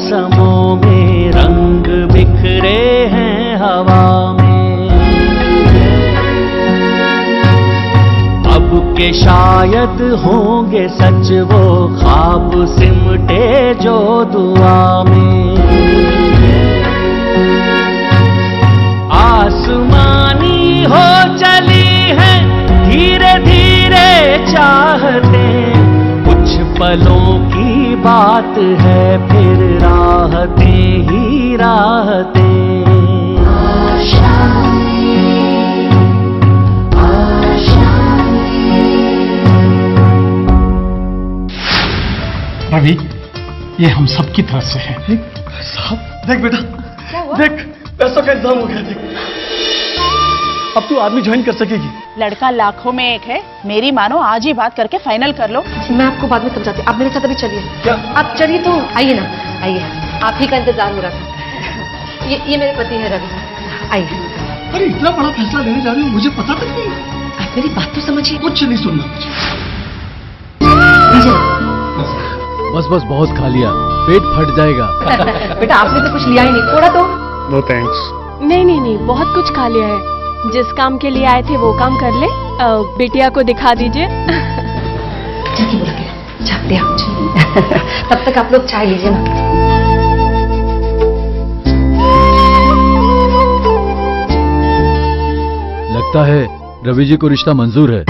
मौसमों में रंग बिखरे हैं हवा में। अब के शायद होंगे सच वो ख्वाब सिमटे जो दुआ में। आसमानी हो चली है धीरे धीरे चाहतें, कुछ पलों की बात है फिर राहतें ही राहतें। रवि, ये हम सब की तरफ से है। साहब देख बेटा, देख पैसों का इंतजाम हो गया। देख अब तू आर्मी ज्वाइन कर सकेगी। लड़का लाखों में एक है, मेरी मानो आज ही बात करके फाइनल कर लो। मैं आपको बाद में समझाती हूँ, आप मेरे साथ अभी चलिए। क्या? आप चलिए तो आइए ना, आइए, आप ही का इंतजार हो रहा था। ये मेरे पति है रवि, आइए। अरे इतना बड़ा फैसला लेने जा रही हूँ, मुझे पता तक नहीं। आप मेरी बात तो समझिए। कुछ नहीं सुनना। बस बस बहुत खा लिया, पेट फट जाएगा। बेटा आपने तो कुछ लिया ही नहीं, थोड़ा तो। No thanks. नहीं, बहुत कुछ खा लिया है। जिस काम के लिए आए थे वो काम कर ले। बिटिया को दिखा दीजिए। जल्दी बोला के जाते हैं। तब तक आप लोग चाय लीजिए ना। लगता है रवि जी को रिश्ता मंजूर है।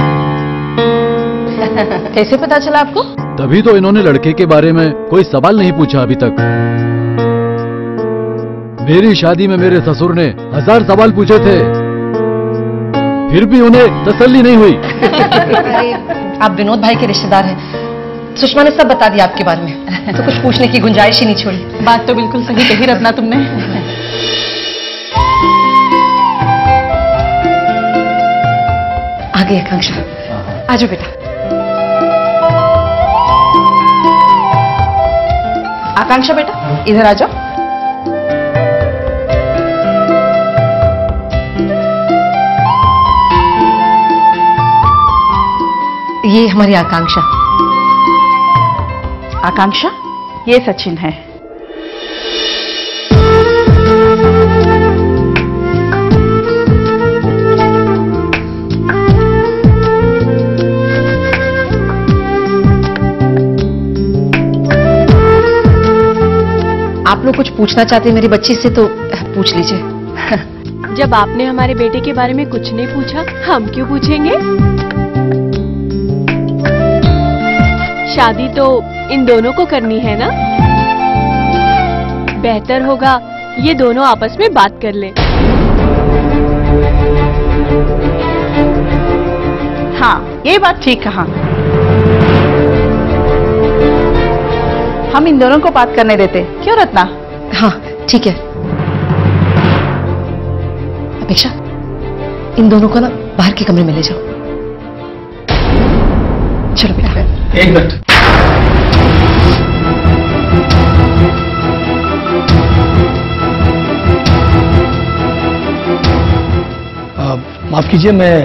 कैसे पता चला आपको? तभी तो इन्होंने लड़के के बारे में कोई सवाल नहीं पूछा अभी तक। मेरी शादी में मेरे ससुर ने 1000 सवाल पूछे थे, फिर भी उन्हें तसल्ली नहीं हुई। अरे आप विनोद भाई के रिश्तेदार हैं, सुषमा ने सब बता दिया आपके बारे में, तो कुछ पूछने की गुंजाइश ही नहीं छोड़ी। बात तो बिल्कुल सही कही रत्ना तुमने। आ गई आकांक्षा, आजो बेटा। आकांक्षा बेटा इधर आ जाओ। ये हमारी आकांक्षा। आकांक्षा, ये सचिन है। आप लोग कुछ पूछना चाहते हैं मेरी बच्ची से तो पूछ लीजिए। जब आपने हमारे बेटे के बारे में कुछ नहीं पूछा, हम क्यों पूछेंगे? शादी तो इन दोनों को करनी है ना? बेहतर होगा ये दोनों आपस में बात कर लें। हाँ, ये बात ठीक कहा। हम इन दोनों को बात करने देते, क्यों रत्ना? हाँ ठीक है। अपेक्षा, इन दोनों को ना बाहर के कमरे में ले जाओ। चलो बेटा। एक मिनट। माफ कीजिए, मैं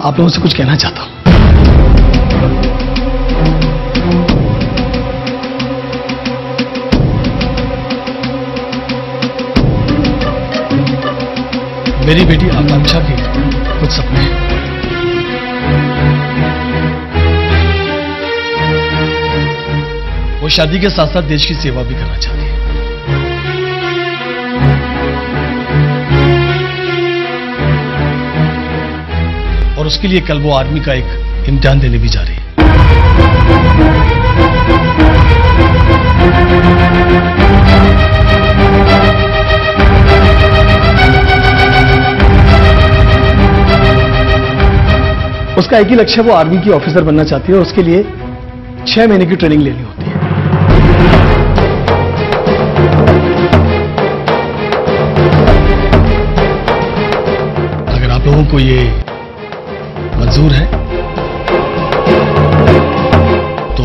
आप लोगों से कुछ कहना चाहता हूं। मेरी बेटी आकांक्षा के कुछ सपने हैं। वो शादी के साथ साथ देश की सेवा भी करना चाहती है। और उसके लिए कल वो आर्मी का एक इम्तिहान देने भी जा रही है। उसका एक ही लक्ष्य है, वो आर्मी की ऑफिसर बनना चाहती है और उसके लिए 6 महीने की ट्रेनिंग लेनी होती है। अगर आप लोगों को ये मंजूर है तो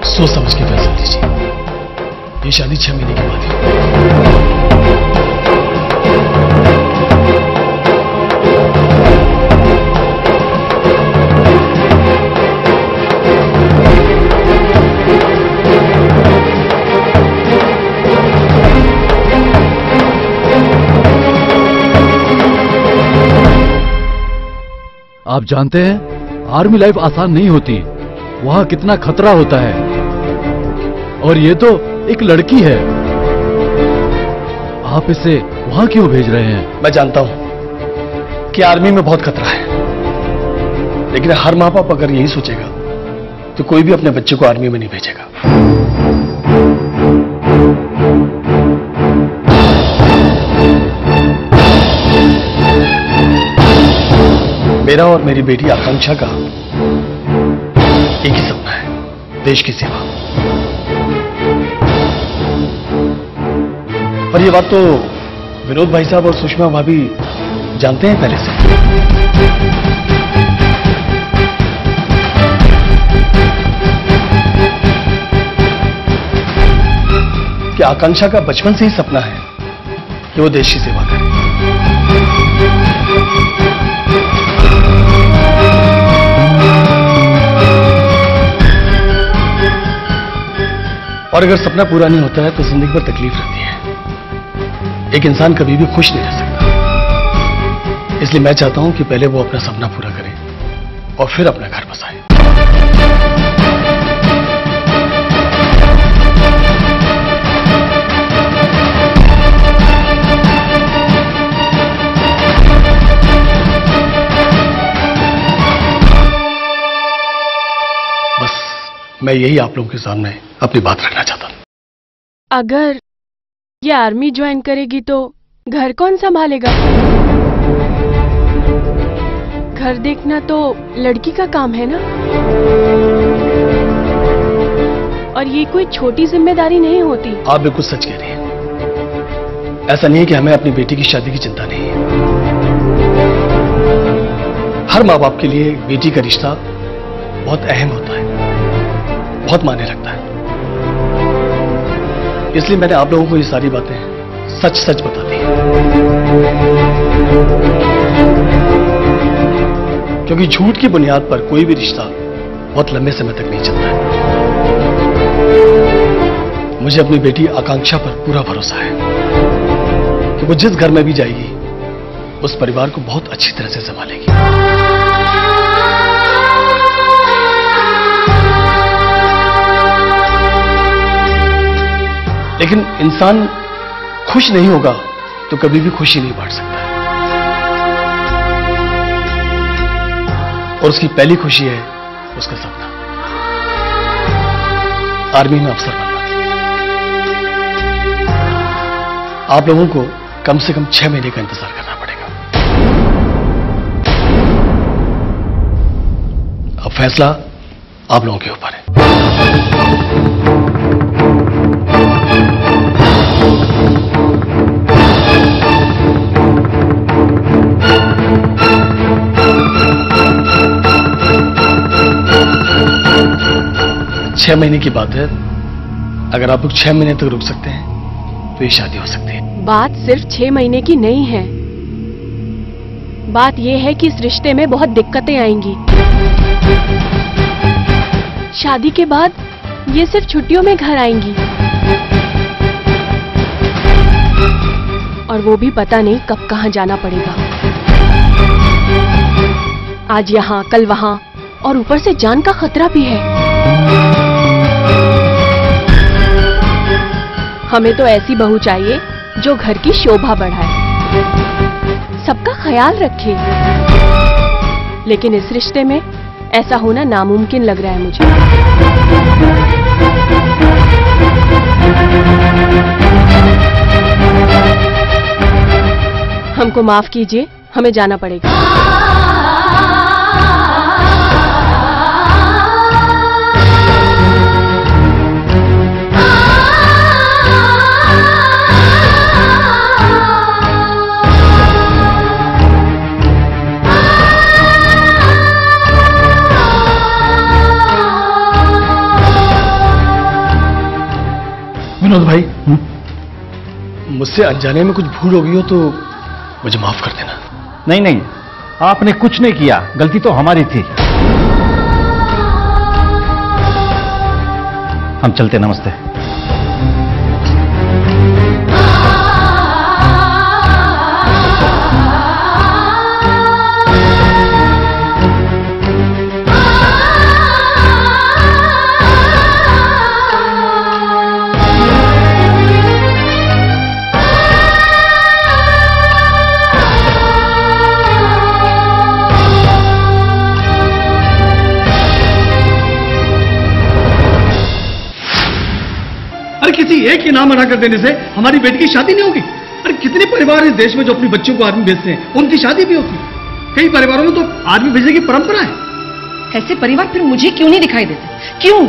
सोच समझ के फैसला लीजिए। ये शादी 6 महीने के बाद ही। आप जानते हैं आर्मी लाइफ आसान नहीं होती, वहां कितना खतरा होता है। और ये तो एक लड़की है, आप इसे वहां क्यों भेज रहे हैं? मैं जानता हूं कि आर्मी में बहुत खतरा है, लेकिन हर माँ बाप अगर यही सोचेगा तो कोई भी अपने बच्चे को आर्मी में नहीं भेजेगा। मेरा और मेरी बेटी आकांक्षा का एक ही सपना है, देश की सेवा। और ये बात तो विनोद भाई साहब और सुषमा भाभी जानते हैं पहले से। कि आकांक्षा का बचपन से ही सपना है कि वो देश की सेवा करे। और अगर सपना पूरा नहीं होता है तो जिंदगी भर तकलीफ रहती है। एक इंसान कभी भी खुश नहीं रह सकता। इसलिए मैं चाहता हूं कि पहले वो अपना सपना पूरा करे और फिर अपना घर बसाए। बस मैं यही आप लोगों के सामने अपनी बात रखना चाहता हूं। अगर ये आर्मी ज्वाइन करेगी तो घर कौन संभालेगा? घर देखना तो लड़की का काम है ना। और ये कोई छोटी जिम्मेदारी नहीं होती। आप बिल्कुल सच कह रही हैं। ऐसा नहीं है कि हमें अपनी बेटी की शादी की चिंता नहीं है। हर माँ बाप के लिए बेटी का रिश्ता बहुत अहम होता है, बहुत मायने रखता है। इसलिए मैंने आप लोगों को ये सारी बातें सच सच बता दी, क्योंकि झूठ की बुनियाद पर कोई भी रिश्ता बहुत लंबे समय तक नहीं चलता है। मुझे अपनी बेटी आकांक्षा पर पूरा भरोसा है कि वो जिस घर में भी जाएगी उस परिवार को बहुत अच्छी तरह से संभालेगी। लेकिन इंसान खुश नहीं होगा तो कभी भी खुशी नहीं बांट सकता। और उसकी पहली खुशी है उसका सपना, आर्मी में अफसर बनना। आप लोगों को कम से कम 6 महीने का इंतजार करना पड़ेगा। अब फैसला आप लोगों के ऊपर है। छह महीने की बात है। अगर आप लोग 6 महीने तक रुक सकते हैं तो ये शादी हो सकती है। बात सिर्फ 6 महीने की नहीं है। बात यह है कि इस रिश्ते में बहुत दिक्कतें आएंगी। शादी के बाद ये सिर्फ छुट्टियों में घर आएंगी, और वो भी पता नहीं कब कहां जाना पड़ेगा। आज यहां कल वहां, और ऊपर से जान का खतरा भी है। हमें तो ऐसी बहू चाहिए जो घर की शोभा बढ़ाए, सबका ख्याल रखे। लेकिन इस रिश्ते में ऐसा होना नामुमकिन लग रहा है मुझे। हमको माफ कीजिए, हमें जाना पड़ेगा। विनोद भाई, मुझसे अनजाने में कुछ भूल हो गई हो तो मुझे माफ कर देना। नहीं नहीं, आपने कुछ नहीं किया, गलती तो हमारी थी। हम चलते, नमस्ते। एक ही नाम मना कर देने से हमारी बेटी की शादी नहीं होगी? अरे कितने परिवार हैं देश में जो अपनी बच्चों को आर्मी भेजते हैं, उनकी शादी भी होती है। कई परिवारों में तो आर्मी भेजने की परंपरा है। ऐसे परिवार फिर मुझे क्यों नहीं दिखाई देते? क्यों?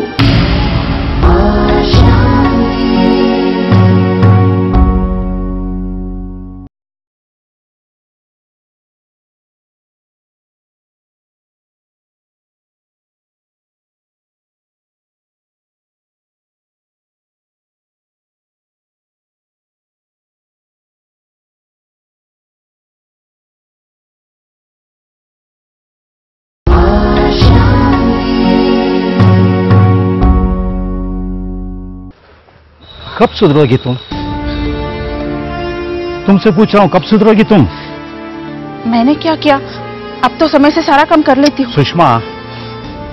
कब सुधरोगी तुम? तुमसे पूछ रहा हूं, कब सुधरोगी तुम? मैंने क्या किया? अब तो समय से सारा काम कर लेती हूँ। सुषमा,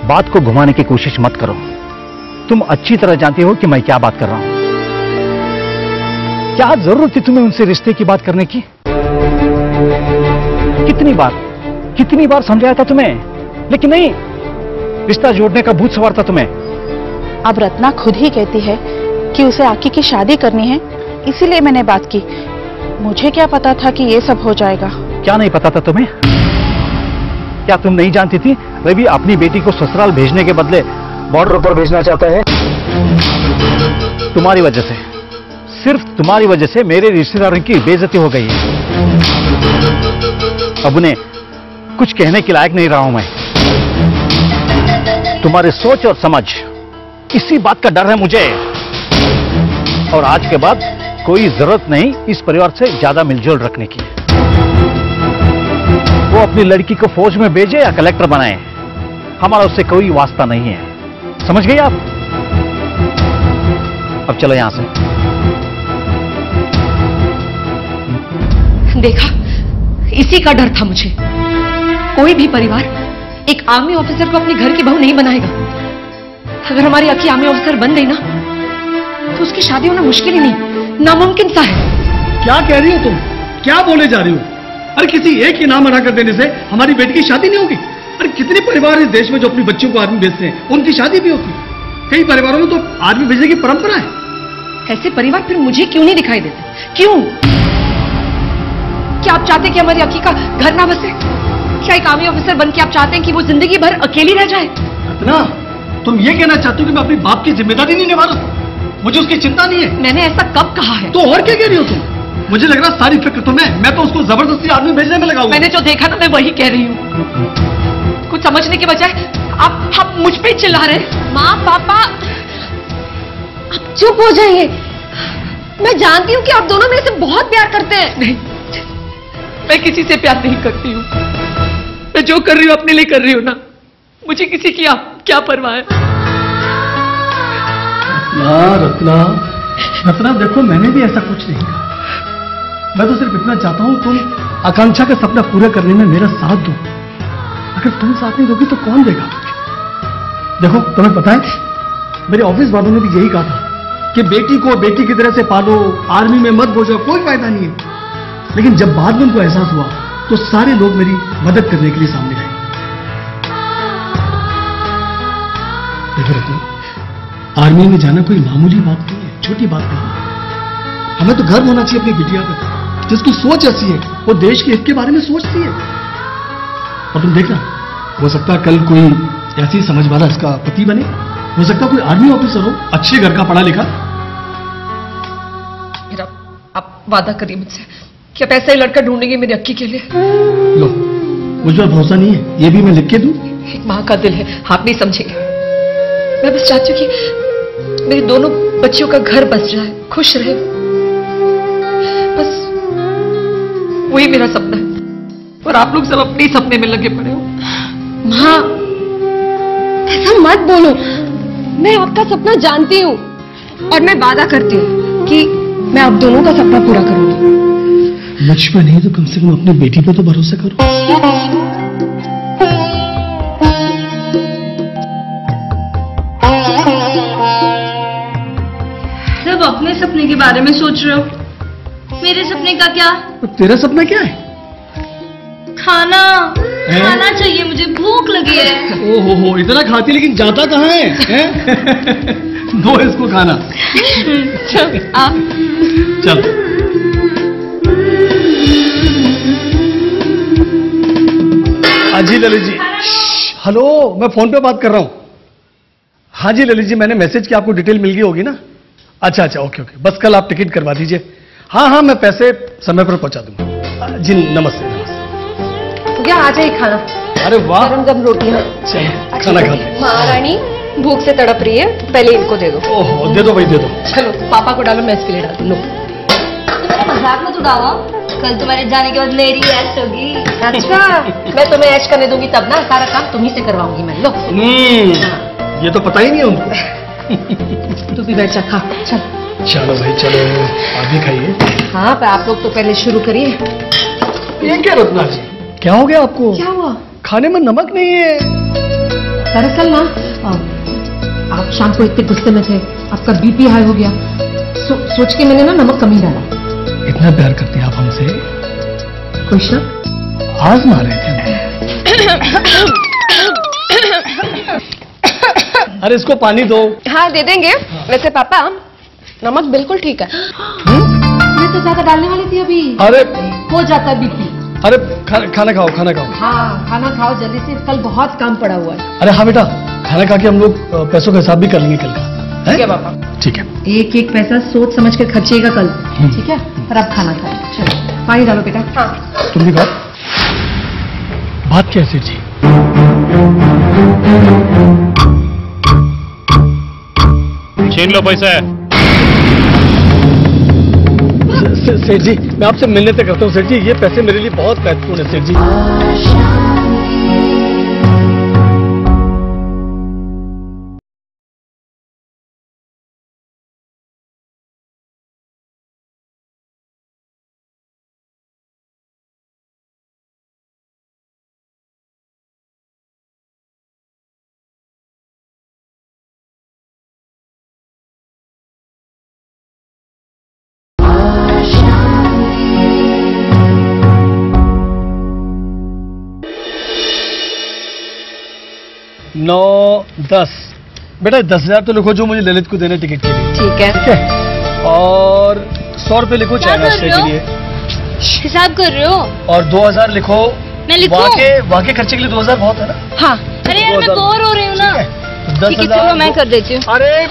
बात को घुमाने की कोशिश मत करो। तुम अच्छी तरह जानती हो कि मैं क्या बात कर रहा हूं। क्या जरूरत थी तुम्हें उनसे रिश्ते की बात करने की? कितनी बार समझाया था तुम्हें, लेकिन नहीं, रिश्ता जोड़ने का भूत सवार था तुम्हें। अब रत्ना खुद ही कहती है कि उसे आकी की शादी करनी है, इसीलिए मैंने बात की। मुझे क्या पता था कि ये सब हो जाएगा। क्या नहीं पता था तुम्हें? क्या तुम नहीं जानती थी रवि अपनी बेटी को ससुराल भेजने के बदले बॉर्डर पर भेजना चाहता है? तुम्हारी वजह से, सिर्फ तुम्हारी वजह से मेरे रिश्तेदारों की बेइज्जती हो गई है। अब उन्हें कुछ कहने के लायक नहीं रहा हूं मैं। तुम्हारी सोच और समझ, इसी बात का डर है मुझे। और आज के बाद कोई जरूरत नहीं इस परिवार से ज्यादा मिलजुल रखने की। वो अपनी लड़की को फौज में भेजे या कलेक्टर बनाए, हमारा उससे कोई वास्ता नहीं है। समझ गए आप? अब चलो यहां से। देखा, इसी का डर था मुझे। कोई भी परिवार एक आर्मी ऑफिसर को अपने घर की बहू नहीं बनाएगा। अगर हमारी अक्की आर्मी ऑफिसर बन गई ना, तो उसकी शादी होना मुश्किल ही नहीं, नामुमकिन सा है। क्या कह रही हो तुम? क्या बोले जा रही हो? अरे किसी एक ही नाम मना कर देने से हमारी बेटी की शादी नहीं होगी? अरे कितने परिवार इस देश में जो अपनी बच्चों को आर्मी भेजते हैं, उनकी शादी भी होती है। कई परिवारों में तो आर्मी भेजने की परंपरा है। ऐसे परिवार फिर मुझे क्यों नहीं दिखाई देते? क्यों? क्या आप चाहते कि हमारी अक्की का घर ना बसे? क्या एक आर्मी ऑफिसर बन के आप चाहते हैं कि वो जिंदगी भर अकेली रह जाए? रत्ना, तुम ये कहना चाहते हो कि मैं अपने बाप की जिम्मेदारी नहीं निभा रहा? मुझे उसकी चिंता नहीं है। मैंने ऐसा कब कहा है? तो और क्या कह रही हो तुम? मुझे लग रहा सारी फिक्र तुम्हें, मैं तो उसको जबरदस्ती आर्मी भेजने में लगा हूं। मैंने जो देखा ना, मैं वही कह रही हूँ। कुछ समझने के बजाय आप मुझ पे ही चिल्ला रहे हैं। माँ पापा, आप चुप हो जाइए। मैं जानती हूँ कि आप दोनों मेरे से बहुत प्यार करते हैं। नहीं, मैं किसी से प्यार नहीं करती हूँ। मैं जो कर रही हूँ अपने लिए कर रही हूँ ना। मुझे किसी की क्या परवाह है? रत्ना, देखो, मैंने भी ऐसा कुछ नहीं कहा। मैं तो सिर्फ इतना चाहता हूं तुम आकांक्षा का सपना पूरा करने में मेरा साथ दो। अगर तुम साथ नहीं दोगी तो कौन देगा? देखो, तुम्हें पता है, मेरे ऑफिस वालों ने भी यही कहा था कि बेटी को बेटी की तरह से पालो, आर्मी में मत भेजो, कोई फायदा नहीं है। लेकिन जब बाद में उनको एहसास हुआ तो सारे लोग मेरी मदद करने के लिए सामने आए। देखो रत्ना, आर्मी में जाना कोई मामूली बात नहीं है, छोटी बात नहीं है। हमें तो गर्व होना चाहिए अपनी बिटिया पर, जिसकी सोच ऐसी है, वो देश के हित के बारे में सोचती है। और तुम देखना, हो सकता है कल कोई ऐसी समझ वाला इसका पति बने, हो सकता है कोई आर्मी ऑफिसर हो, अच्छे घर का पढ़ा लिखा। मेरा आप वादा करिए मुझसे कि आप ऐसा ही लड़का ढूंढेंगे मेरी अक्की के लिए। लो, मुझ पर भरोसा नहीं है, ये भी मैं लिख के दूं? एक माँ का दिल है, आप नहीं समझेंगे। मैं बस चाहती हूँ कि मेरे दोनों बच्चियों का घर बस जाए, खुश रहे। बस वही मेरा सपना है। और आप लोग सब अपने ही सपने में लगे पड़े हो। माँ, ऐसा मत बोलो। मैं आपका सपना जानती हूँ और मैं वादा करती हूँ कि मैं आप दोनों का सपना पूरा करूंगी। मुझ पर नहीं तो कम से कम अपनी बेटी पर तो भरोसा करो। सब अपने सपने के बारे में सोच रहे हो, मेरे सपने का क्या? तो तेरा सपना क्या है? खाना चाहिए, मुझे भूख लगी है। ओहो, इतना खाती लेकिन जाता कहाँ है? दो इसको खाना। आप चल। जी ललित जी, हेलो, मैं फोन पे बात कर रहा हूं। हाँ जी ललित जी, मैंने मैसेज किया, आपको डिटेल मिल गई होगी ना? अच्छा अच्छा, ओके ओके, बस कल आप टिकट करवा दीजिए। हाँ हाँ, मैं पैसे समय पर पहुंचा दूंगा जी। नमस्ते नमस्ते। क्या आ जाए खाना? अरे वाह, गरम गरम रोटियां। चलो खाना खाते हैं। महारानी भूख से तड़प रही है, तो पहले इनको दे दो। ओहो, दे दो भाई, दे दो। चलो पापा को डालो, मैं इसके लिए डाल दूं। लो। तुम्हारे मजाक मत उड़ाओ, कल तुम्हारे जाने के बाद मेरी ऐश होगी। अच्छा, मैं तुम्हें ऐश करने दूंगी तब ना, सारा काम तुम्ही से करवाऊंगी मैं। लो। ये तो पता ही नहीं है उनको। तू भी बैठ जा, खा। चल। चलो भाई चलो, आप भी खाइए। हाँ, पर आप लोग तो पहले शुरू करिए। ये क्या रत्ना जी, क्या हो गया आपको? क्या हुआ? खाने में नमक नहीं है। दरअसल ना, आप शाम को इतने गुस्से में थे, आपका बीपी हाई हो गया, सोच के मैंने ना नमक कम ही डाला। इतना प्यार करते हैं आप हमसे? कोई शक? आजमा रहे थे। अरे इसको पानी दो। हाँ दे देंगे। वैसे पापा, नमक बिल्कुल ठीक है। मैं तो ज्यादा डालने वाली थी अभी। अरे हो जाता है बीपी। अरे खाना खाओ, खाना खाओ। हाँ खाना खाओ जल्दी से, कल बहुत काम पड़ा हुआ है। अरे हाँ बेटा, खाना खा के हम लोग पैसों का हिसाब भी कर लेंगे कल का। ठीक है पापा। ठीक है। एक एक पैसा सोच समझ कर खर्चिएगा कल, ठीक है? पर आप खाना खाओ। चलो पानी डालो बेटा। हाँ। तुम भी खाओ। बात कैसे जी? छीन लो पैसे। सेठ जी, मैं आपसे मिलने तक करता हूँ सेठ जी, ये पैसे मेरे लिए बहुत महत्वपूर्ण है सेठ जी। 9, 10। बेटा 10,000 तो लिखो जो मुझे ललित को देने टिकट के लिए। ठीक है। ठीक है। और 100 रुपए लिखो चाय नाश्ते के लिए। हिसाब कर रहे हो? और 2,000 लिखो। मैं लिखूं? वाके खर्चे के लिए 2,000 बहुत है ना? हाँ। अरे यार मैं बोर हो रही हूँ ना। ठीक है चलो मैं कर देती हूँ। अरे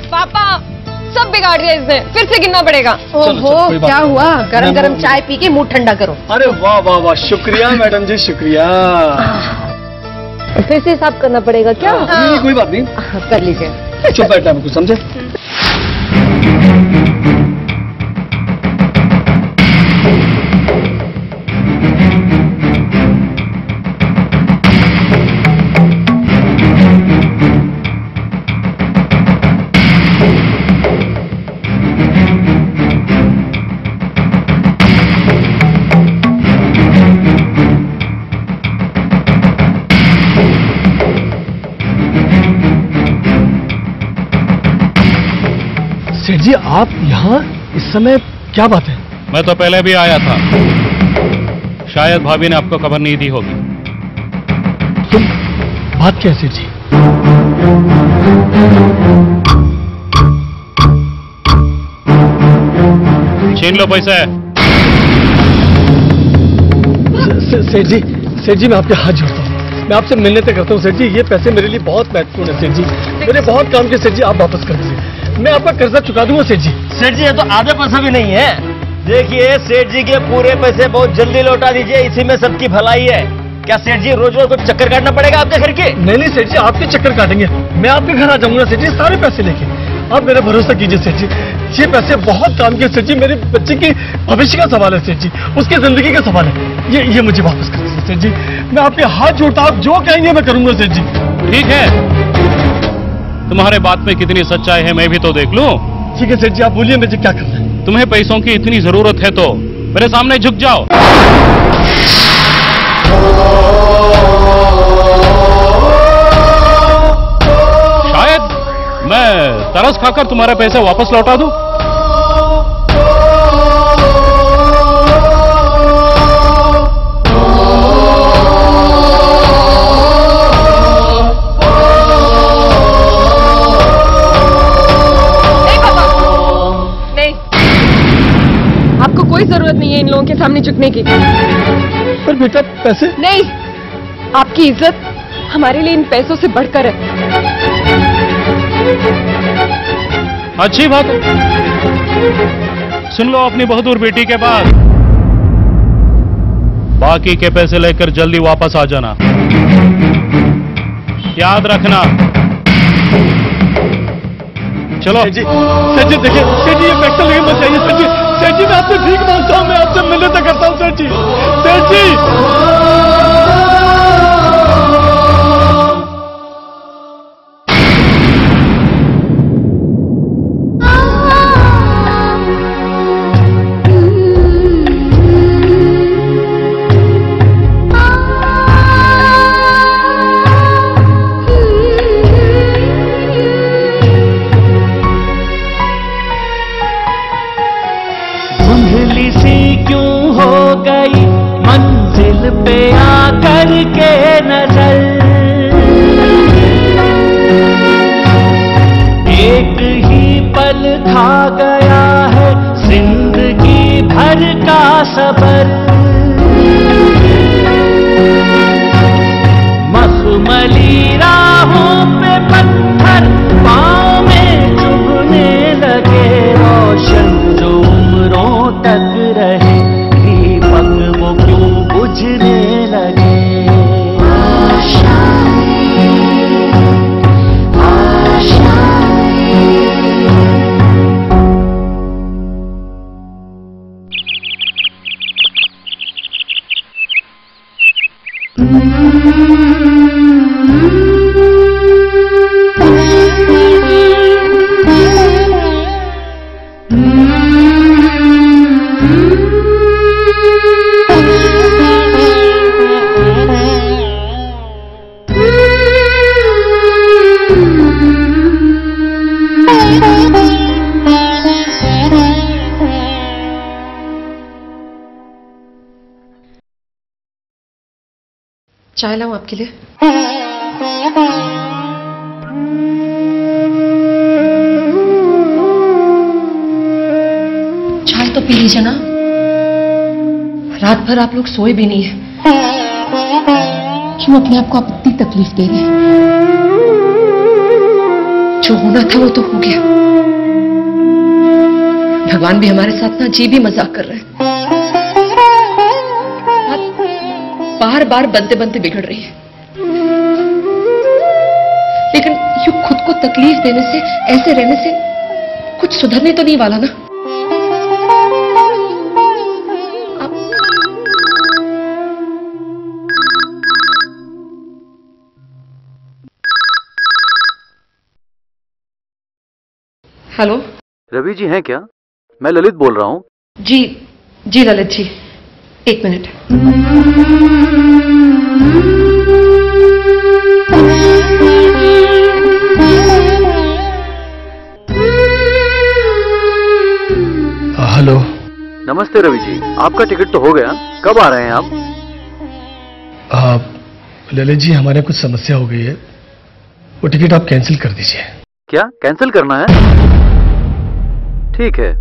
पापा, सब बिगाड़ दिया इसने, फिर से गिनना पड़ेगा। ओहो, क्या हुआ? गरम गरम चाय पी के मुंह ठंडा करो। अरे वाह वाह वाह, शुक्रिया मैडम जी, शुक्रिया। फिर से हिसाब करना पड़ेगा क्या? नहीं कोई बात नहीं, कर लीजिए। चुप बैठा कुछ समझे? सेठ जी आप यहाँ इस समय, क्या बात है? मैं तो पहले भी आया था, शायद भाभी ने आपको खबर नहीं दी होगी। तुम बात क्या है सेठ जी? छीन लो पैसे। सेठ जी मैं आपके हाथ जोड़ता हूँ, मैं आपसे मिलने तक करता हूँ सेठ जी, ये पैसे मेरे लिए बहुत महत्वपूर्ण है सेठ जी, मेरे बहुत काम के सेठ जी, आप वापस कर दीजिए, मैं आपका कर्जा चुका दूंगा सेठ जी। सेठ जी ये तो आधे पैसा भी नहीं है, देखिए सेठ जी के पूरे पैसे बहुत जल्दी लौटा दीजिए, इसी में सबकी भलाई है। क्या सेठ जी रोज रोज कुछ चक्कर काटना पड़ेगा आपके घर के? नहीं सेठ जी, आपके चक्कर काटेंगे, मैं आपके घर आ जाऊंगा सेठ जी सारे पैसे लेके, आप मेरा भरोसा कीजिए सेठ जी, ये पैसे बहुत काम के सेठ जी, मेरे बच्चे के भविष्य का सवाल है सेठ जी, उसके जिंदगी का सवाल है, ये मुझे वापस कर दीजिए सेठ जी, मैं आपके हाथ जोड़ता, आप जो कहेंगे मैं करूंगा सेठ जी। ठीक है, तुम्हारे बात में कितनी सच्चाई है मैं भी तो देख लूं। ठीक है सेठ जी, आप बोलिए मुझे क्या करना है? तुम्हें पैसों की इतनी जरूरत है तो मेरे सामने झुक जाओ। शायद मैं तरस खाकर तुम्हारे पैसे वापस लौटा दूं। जरूरत नहीं है इन लोगों के सामने झुकने की। पर बेटा पैसे नहीं, आपकी इज्जत हमारे लिए इन पैसों से बढ़कर है। अच्छी बात है। सुन लो अपनी बहादुर बेटी के बाद बाकी के पैसे लेकर जल्दी वापस आ जाना। याद रखना। चलो सेठ जी देखिए, सेठ जी ये पैसा लेके मत जाइए। सेठ जी मैं आपसे ठीक मांगता हूँ, मैं आपसे मिलता करता हूँ सेठ जी। सेठ जी धुंधली सी क्यों हो गई मंजिल पे आकर के नजर, एक ही पल खा गया है जिंदगी भर का सबर। मखमली राहों पे पत्थर पाँव में चुभने लगे, रोशन जो उम्रों तक रहे दीपक वो क्यों बुझने लगे। चाय लाऊं आपके लिए? चाय तो पी लीजिए ना। रात भर आप लोग सोए भी नहीं है। क्यों अपने आप को आप इतनी तकलीफ दे रहे हैं? जो होना था वो तो हो गया। भगवान भी हमारे साथ ना अजीब ही मजाक कर रहे हैं। बार बार बनते बनते बिगड़ रही है, लेकिन यूं खुद को तकलीफ देने से, ऐसे रहने से कुछ सुधरने तो नहीं वाला ना। हेलो, रवि जी हैं क्या? मैं ललित बोल रहा हूँ। जी जी ललित जी, एक मिनट। हेलो। नमस्ते रवि जी, आपका टिकट तो हो गया, कब आ रहे हैं आप? ललित जी हमारे कुछ समस्या हो गई है, वो टिकट आप कैंसिल कर दीजिए। क्या कैंसिल करना है? ठीक है।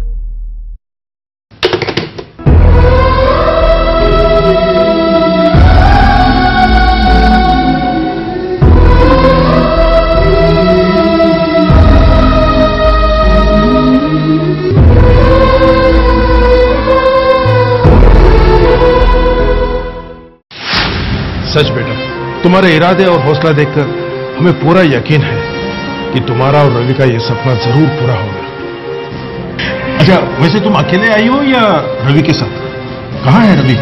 सच बेटा, तुम्हारे इरादे और हौसला देखकर हमें पूरा यकीन है कि तुम्हारा और रवि का यह सपना जरूर पूरा होगा। अच्छा, वैसे तुम अकेले आई हो या रवि के साथ? कहाँ है रवि?